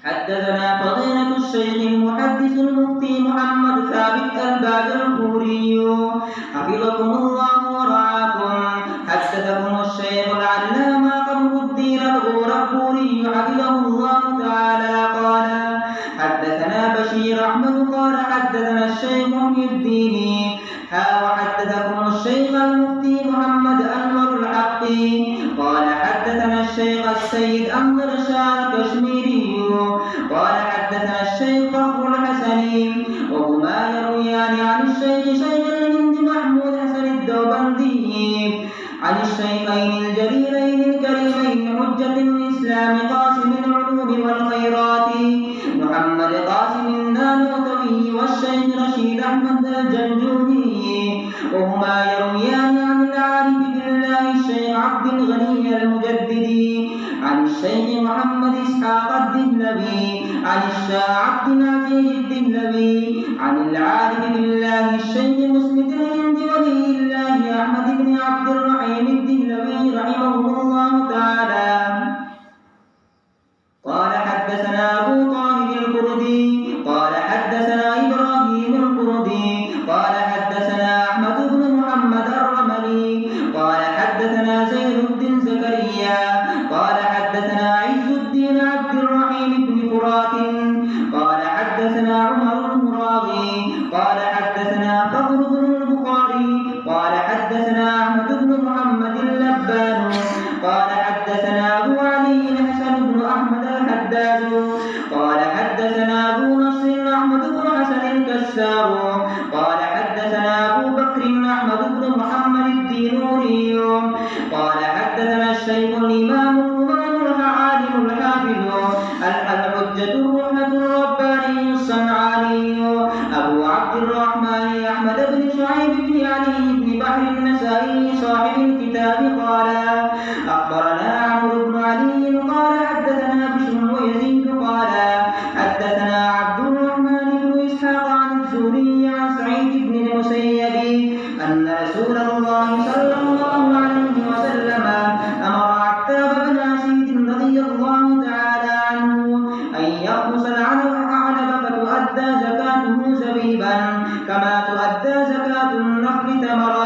حدثنا فضيلة الشيخ المحدث المفتي محمد ثابت الباجرفوري حفظكم الله ورعاكم. حدثكم الشيخ العلامة قمر الدين الغورفوري حفظه الله تعالى قال حدثنا بشير أحمد قال حدثنا الشيخ محي الدين وحدثكم الشيخ المفتي محمد أنور الحقي قال حدثنا الشيخ السيد أنور شاه الكشميري قال حدثنا الشيخ فخر الحسني وهما يرويان عن الشيخ شيخ الهند محمود حسن الدوبندي عن الشيخين الجليلين الكريمين حجة الإسلام قاسم العلوم والخيرات محمد قاسم النانوتوي والشيخ رشيد أحمد الجنجوني وهما يرويان عن العارف بالله الشيخ عبد الغني المجددي عن الشيخ محمد إسحاق الدهلوي عن الشيخ عبد العزيز الدهلوي عن العارف بالله الشيخ مسند الهند ولي الله أحمد بن عبد الرحيم الدهلوي رحمه الله تعالى قال حدثنا أبو طاهر القردي قال حدثنا إبراهيم القردي قال حدثنا أحمد بن محمد الرملي قال حدثنا زين الدين زكريا قال حدثنا عز الدين عبد الرحيم بن فرات قال حدثنا عمر المراغي قال حدثنا فضل بن البخاري قال حدثنا أحمد بن محمد اللبان قال حدثنا أبو علي الحسن بن أحمد الحداد قال حدثنا أبو نصر أحمد بن حسن الكسار قال حدثنا أبو بكر أحمد بن محمد الدينوري قال حدثنا الشيخ الإمام الإمام العالم الحافظ الحجة الرحمة الرباني الصنعاني أبو عبد الرحمن أحمد بن شعيب بن علي بن بحر النسائي صاحب الكتاب قال أخبرنا عمرو بن علي قال حدثنا بشر ويزيد قال حدثنا عبد الرحمن بن إسحاق عن الزهري عن سعيد بن المسيب أن رسول الله صلى الله عليه وسلم أمر عتاب بن أسيد رضي الله تعالى عنه أن يخلص العنب فتؤدى زكاته زبيبا كما تؤدى زكاة النخل تمرا.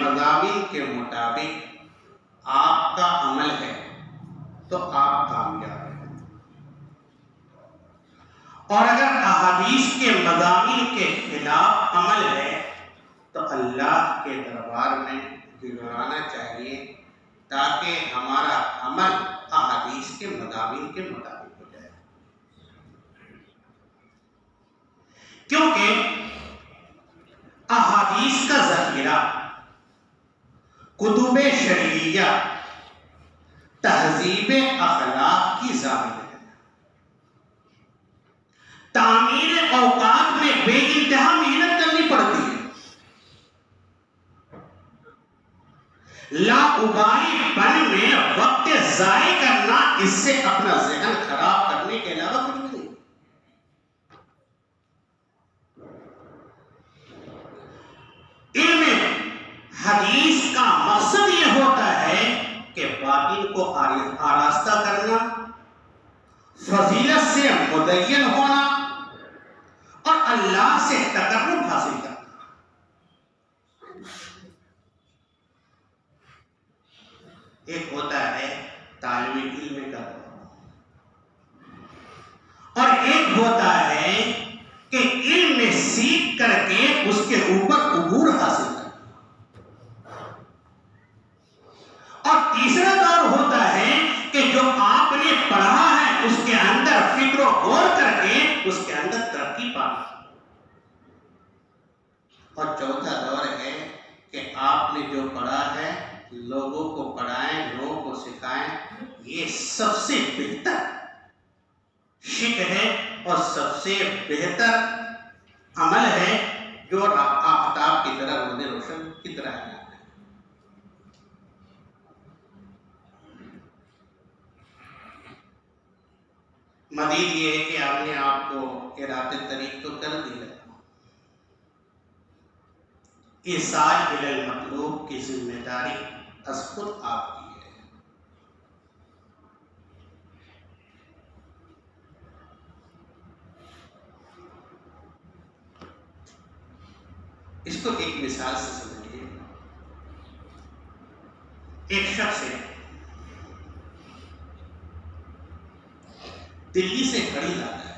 مضامین کے مطابق آپ کا عمل ہے تو آپ کامیاب ہیں، اور اگر احادیث کے مضامین کے خلاف عمل ہے تو اللہ کے دربار میں گڑانا چاہیے تاکہ ہمارا عمل احادیث کے مضامین کے مطابق ہو جائے، کیونکہ احادیث کا ذخیرہ کتب شرعیہ تہذیب اخلاق کی ضامن ہے۔ تعمیر اوقات میں بے انتہا محنت کرنی پڑتی ہے، لاابالی پن میں وقت ضائع کرنا اس سے اپنا ذہن خراب کرنے کے علاوہ کچھ نہیں۔ علم حدیث کا مقصد یہ ہوتا ہے کہ باطن کو آراستہ کرنا، فضیلت سے مدین ہونا اور اللہ سے تقرب حاصل کرنا۔ ایک ہوتا ہے طالب علم کا دور، اور ایک ہوتا ہے کہ علم سیکھ کر کے اس کے اوپر عبور حاصل کرنا، اور تیسرا دور ہوتا ہے کہ جو آپ نے پڑھا ہے اس کے اندر فکر و غور کر کے اس کے اندر ترقی پانا، اور چوتھا دور ہے کہ آپ نے جو پڑھا ہے لوگوں کو پڑھائیں، لوگوں کو سکھائیں۔ یہ سب سے بہتر شک ہے اور سب سے بہتر عمل ہے جو آفتاب کی طرح روز روشن کی طرح ہے۔ مزید یہ ہے کہ آپ نے آپ کو ارادے طریق تو کر دیا، ایصال الی المطلوب کی ذمہ داری از خود آپ کی ہے۔ اس کو ایک مثال سے سمجھیے۔ ایک شخص ہے، دلی سے گھڑی لاتا ہے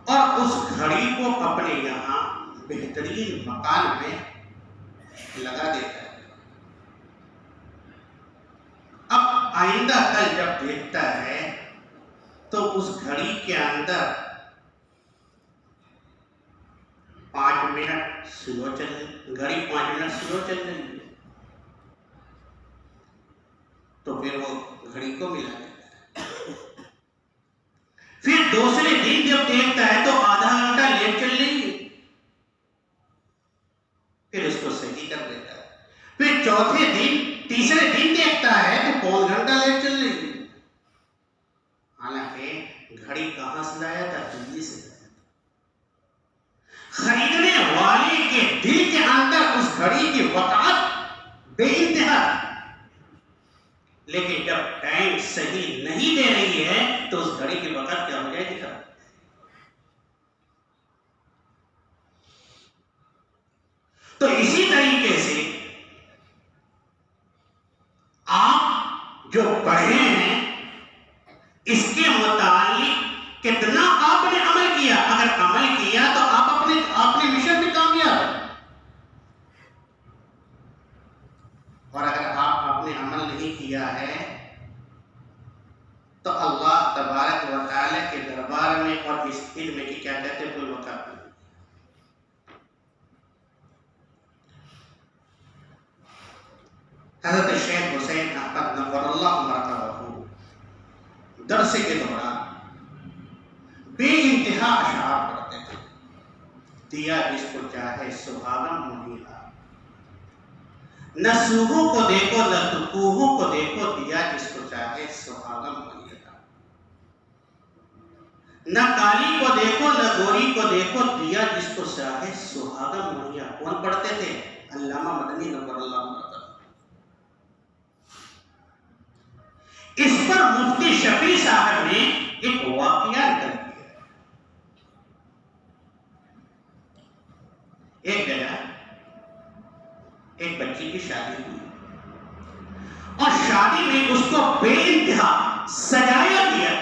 اور اس گھڑی کو اپنے یہاں بہترین مکان میں لگا دیتا ہے۔ اب آئندہ کل جب دیکھتا ہے تو اس گھڑی کے اندر 5 منٹ سلو چل رہی، گھڑی 5 منٹ سلو چل رہی ہے، تو پھر وہ گھڑی کو ملا دیتا ہے۔ پھر دوسرے دن جب دیکھتا ہے تو آدھا گھنٹہ لیٹ چل رہی ہے، پھر اس کو صحیح کر دیتا ہے۔ پھر چوتھے دن تیسرے دن دیکھتا ہے تو پون گھنٹہ لیٹ چل رہی ہے، حالانکہ گھڑی کہاں سے لایا تھا؟ دلی سے لایا تھا۔ خریدنے والے کے دل کے اندر اس گھڑی کی وقعت بے انتہا، لیکن جب ٹائم صحیح نہیں دے رہی ہے تو اس گھڑی کی وقت کیا ہو جائے گی؟ تو اسی طریقے سے آپ جو پڑھے ہیں اس کے متعلق کتنا آپ نے عمل کیا؟ اگر عمل کیا تو آپ اپنے مشن میں کامیاب ہیں، اور اگر آپ اپنے عمل نہیں کیا ہے تو اللہ تبارک و تعالی کے دربار میں اور اس علم کی کیا کہتے ہیں کوئی وقت نہیں۔ حضرت شیخ حسین احمد نور اللہ مرتبہ درس کے دوران بے انتہا اشعار پڑھتے تھے۔ دیا جس کو چاہے سبحانہ منیرا، نہ سوہوں کو دیکھو نہ کوہوں کو دیکھو، دیا جس کو چاہے سبحانہ منیرا، نہ کالی کو دیکھو نہ گوری کو دیکھو، دیا جس کو چاہے سبحانہ منیرا۔ کون پڑھتے تھے؟ علامہ مدنی نور اللہ مرتبہ۔ اس پر مفتی شفیع صاحب نے ایک واقعہ نقل کیا۔ ایک جگہ ایک بچی کی شادی ہوئی اور شادی میں اس کو بے انتہا سجایا گیا،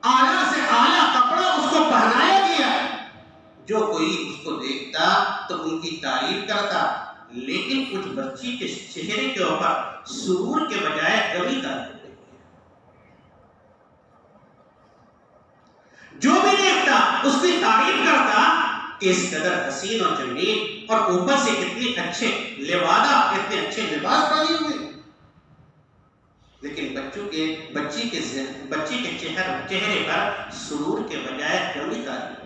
اعلیٰ سے اعلیٰ کپڑا اس کو پہنایا گیا، جو کوئی اس کو دیکھتا تو ان کی تعریف کرتا، لیکن کچھ بچی کے چہرے کے اوپر سرور کے بجائے غمی کا جو بھی دیکھتا اس کی تعریف کرتا کہ اس قدر حسین اور جمیل اور اوپر سے کتنے اچھے لبادہ، کتنے اچھے لباس ڈالے ہوئے، لیکن بچی کے چہرے پر سرور کے بجائے غمی تعریف۔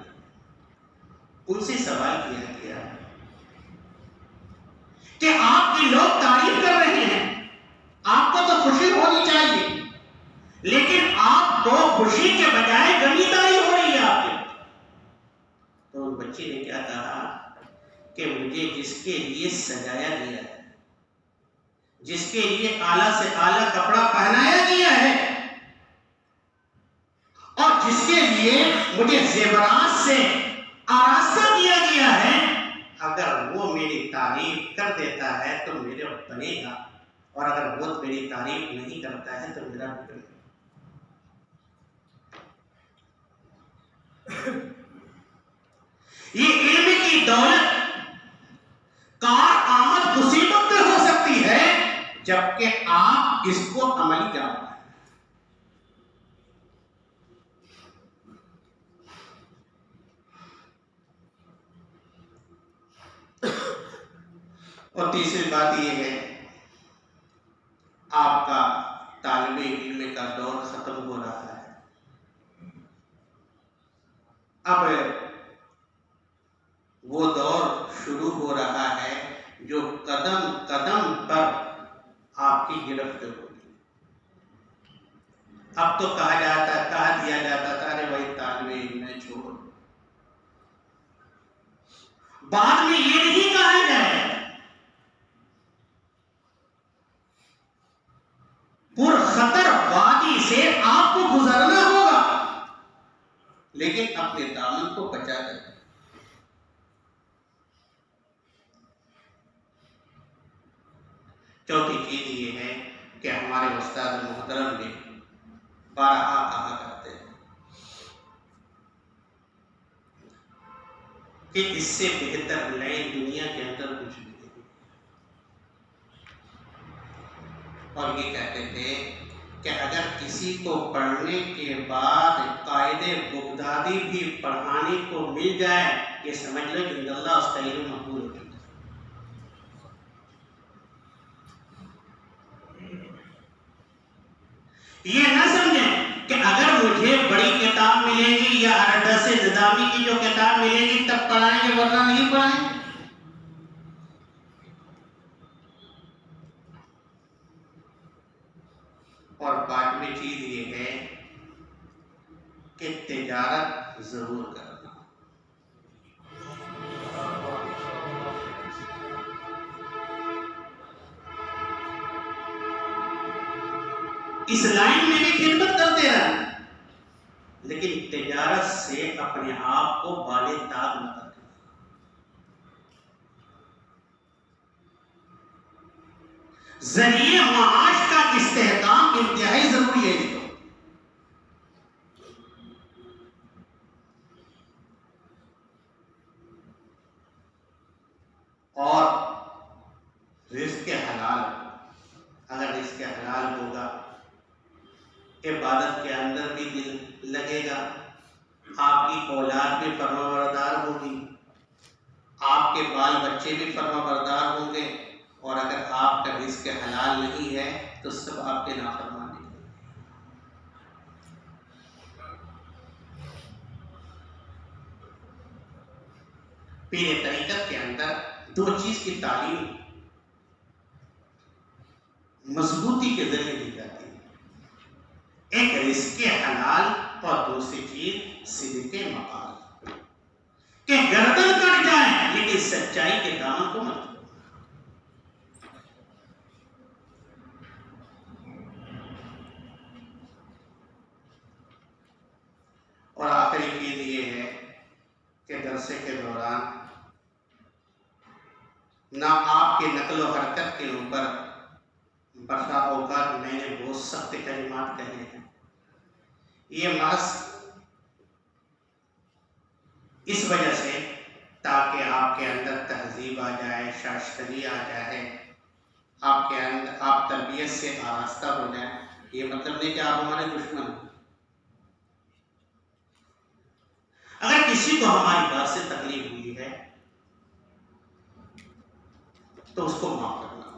ان سے سوال کیا گیا کہ آپ کے لوگ تعریف کر رہے ہیں، آپ کو تو خوشی ہونی چاہیے، لیکن آپ تو خوشی کے بجائے غمی تعریف ہو رہی ہے آپ کے۔ تو اس بچی نے کیا کہا کہ مجھے جس کے لیے سجایا گیا ہے، جس کے لیے اعلیٰ سے اعلیٰ کپڑا پہنایا گیا ہے، اور جس کے لیے مجھے زیورات سے آراستہ کیا گیا ہے، اگر وہ میری تعریف کر دیتا ہے تو میرا بنے گا، اور اگر وہ میری تعریف نہیں کرتا ہے تو میرا بنے گا۔ یہ علم کی دولت کارآمد مصیبت میں ہو سکتی ہے جبکہ آپ اس کو عملی جانتے ہیں۔ اور تیسری بات یہ ہے، آپ کا طالب علم کا دور ختم ہو رہا ہے، اب وہ دور شروع ہو رہا ہے جو قدم قدم پر آپ کی گرفت ہوگی۔ اب تو کہا دیا جاتا تھا ارے بھائی طالب علم میں چھوڑ، بعد میں یہ نہیں کہا جائے پرخطر وادی سے آپ کو گزرنا ہوگا، لیکن اپنے دامن کو بچا کر۔ چوتھی چیز یہ ہے کہ ہمارے استاد محترم بھی بارہا کہا کرتے ہیں کہ اس سے بہتر نئے دنیا کے اندر کچھ بھی نہیں، اور یہ کہتے تھے کہ اگر کسی کو پڑھنے کے بعد قاعدے بغدادی بھی پڑھانے کو مل جائے، یہ سمجھ لو کہ اللہ اس کا علم مقبول ہو چکا ہے۔ یہ نہ سمجھیں کہ اگر مجھے بڑی کتاب ملے گی یا اردس نظامی کی جو کتاب ملے گی تب پڑھائیں گے، ورنہ نہیں پڑھائیں گے۔ اور پانچویں چیز یہ ہے کہ تجارت ضرور کرنا۔ اس لائن میں بھی خدمت کرتے رہنا، لیکن تجارت سے اپنے آپ کو بالے داغ نہ کرنا۔ ذریعہ معاش کا استحکام انتہائی ضروری ہے۔ اور رزق حلال، اگر رزق حلال ہوگا عبادت کے اندر بھی دل لگے گا، آپ کی اولاد بھی فرما بردار ہوگی، آپ کے بال بچے بھی فرما بردار ہوں گے، اور اگر آپ کا رزق حلال نہیں ہے تو سب آپ کے نافرمانی۔ پیر طریقت کے اندر دو چیز کی تعلیم مضبوطی کے ذریعے دی جاتی ہے، ایک رزق حلال اور دوسری چیز صدق مقال، کہ گردن کٹ جائے لیکن سچائی کے دامن کو مت۔ اور آخری چیز یہ ہے کہ درسے کے دوران نہ آپ کے نقل و حرکت کے اوپر بسا اوقات میں نے بہت سخت کلمات کہے ہیں. یہ محض اس وجہ سے تاکہ آپ کے اندر تہذیب آ جائے، شائستگی آ جائے، آپ کے اندر آپ تربیت سے آراستہ ہو جائیں. یہ مطلب نہیں کہ آپ ہمارے دشمن ہیں. اگر کسی کو ہماری بات سے تکلیف ہوئی ہے تو اس کو معاف کرنا.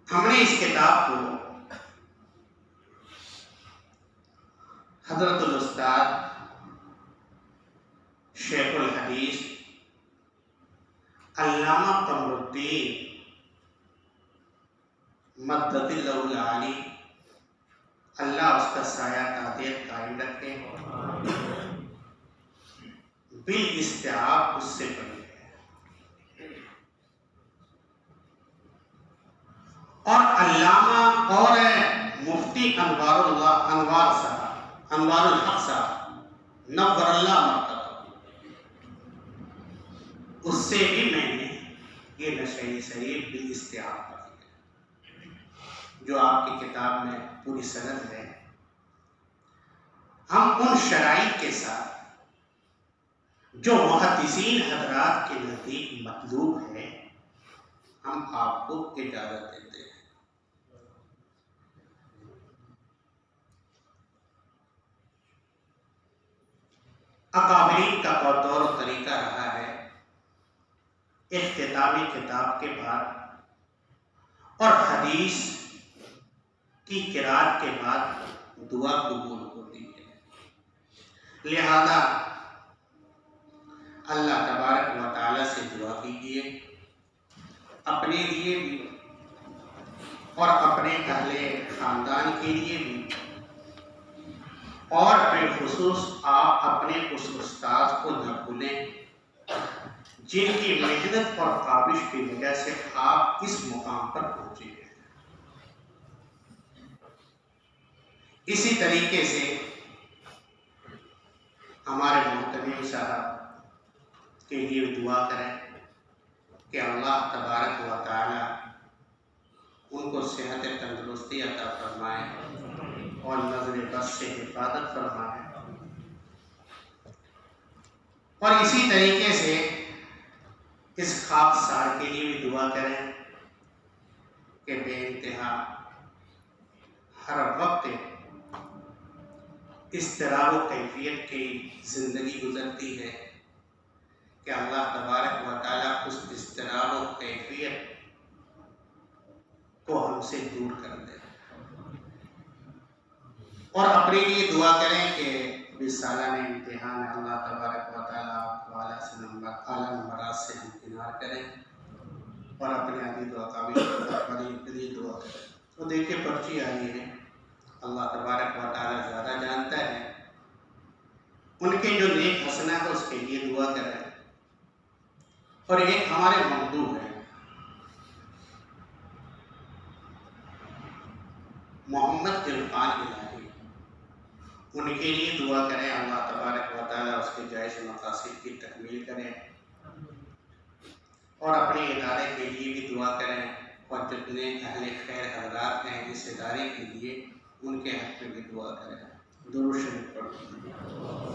ہم نے اس کتاب کو حضرت الاستاد شیخ الحدیث علامہ قمر الدین مدد اللہ العالی، اللہ اس کا سایہ تعدیر قائم رکھے، بالاستیعاب اس سے پڑھی ہے. اور علامہ اور مفتی انوار صاحب، انوار الحق صاحب نور اللہ مرتبہ، اس سے بھی میں نے یہ نشری شریف بالاستیعاب پڑھی ہے جو آپ کی کتاب میں پوری سند ہے. ہم ان شرائط کے ساتھ جو محدثین حضرات کے نزدیک مطلوب ہے ہم آپ کو اجازت دیتے ہیں. اکابرین کا طور و طریقہ رہا ہے اختتامی کتاب کے بعد اور حدیث کی قرات کے بعد دعا قبول ہوتی ہے. لہذا اللہ تبارک و تعالی سے دعا کیجیے اپنے لیے بھی اور اپنے اہل خاندان کے لیے بھی، اور بالخصوص آپ اپنے اس استاد کو نہ بھولیں جن کی محنت اور کاوش کی وجہ سے آپ اس مقام پر پہنچے ہیں. اسی طریقے سے ہمارے محتمم صاحب کے لیے دعا کریں کہ اللہ تبارک و تعالی ان کو صحت تندرستی عطا فرمائے اور نظر بس سے حفاظت فرمائے. اور اسی طریقے سے اس خاکسار کے لیے بھی دعا کریں کہ بے انتہا ہر وقت اضطراب و کیفیت کی زندگی گزرتی ہے کہ اللہ تبارک و تعالیٰ اس اضطراب و کیفیت کو ہم سے دور کر دے. اور اپنے لیے دعا کریں کہ سالانہ امتحان اللہ تبارک و تعالیٰ آپ کو اعلیٰ نمبرات سے امکنار کریں اور اپنے عزیز و قابل کے لیے دعا کریں. تو دیکھیے پرچی آئی ہے، اللہ تبارک و تعالیٰ زیادہ جانتا ہے. ان کے جو نیک حسنات ہے اس کے لیے دعا کریں. اور ایک ہمارے موضوع ہے محمد عرفان الہی، ان کے لیے دعا کریں اللہ تبارک و تعالیٰ اس کے جائز مقاصد کی تکمیل کریں. اور اپنے ادارے کے لیے بھی دعا کریں اور جتنے اہل خیر حضرات ہیں اس ادارے کے لیے ان کے حق میں بھی دعا کریں. درود شریف پڑھیں.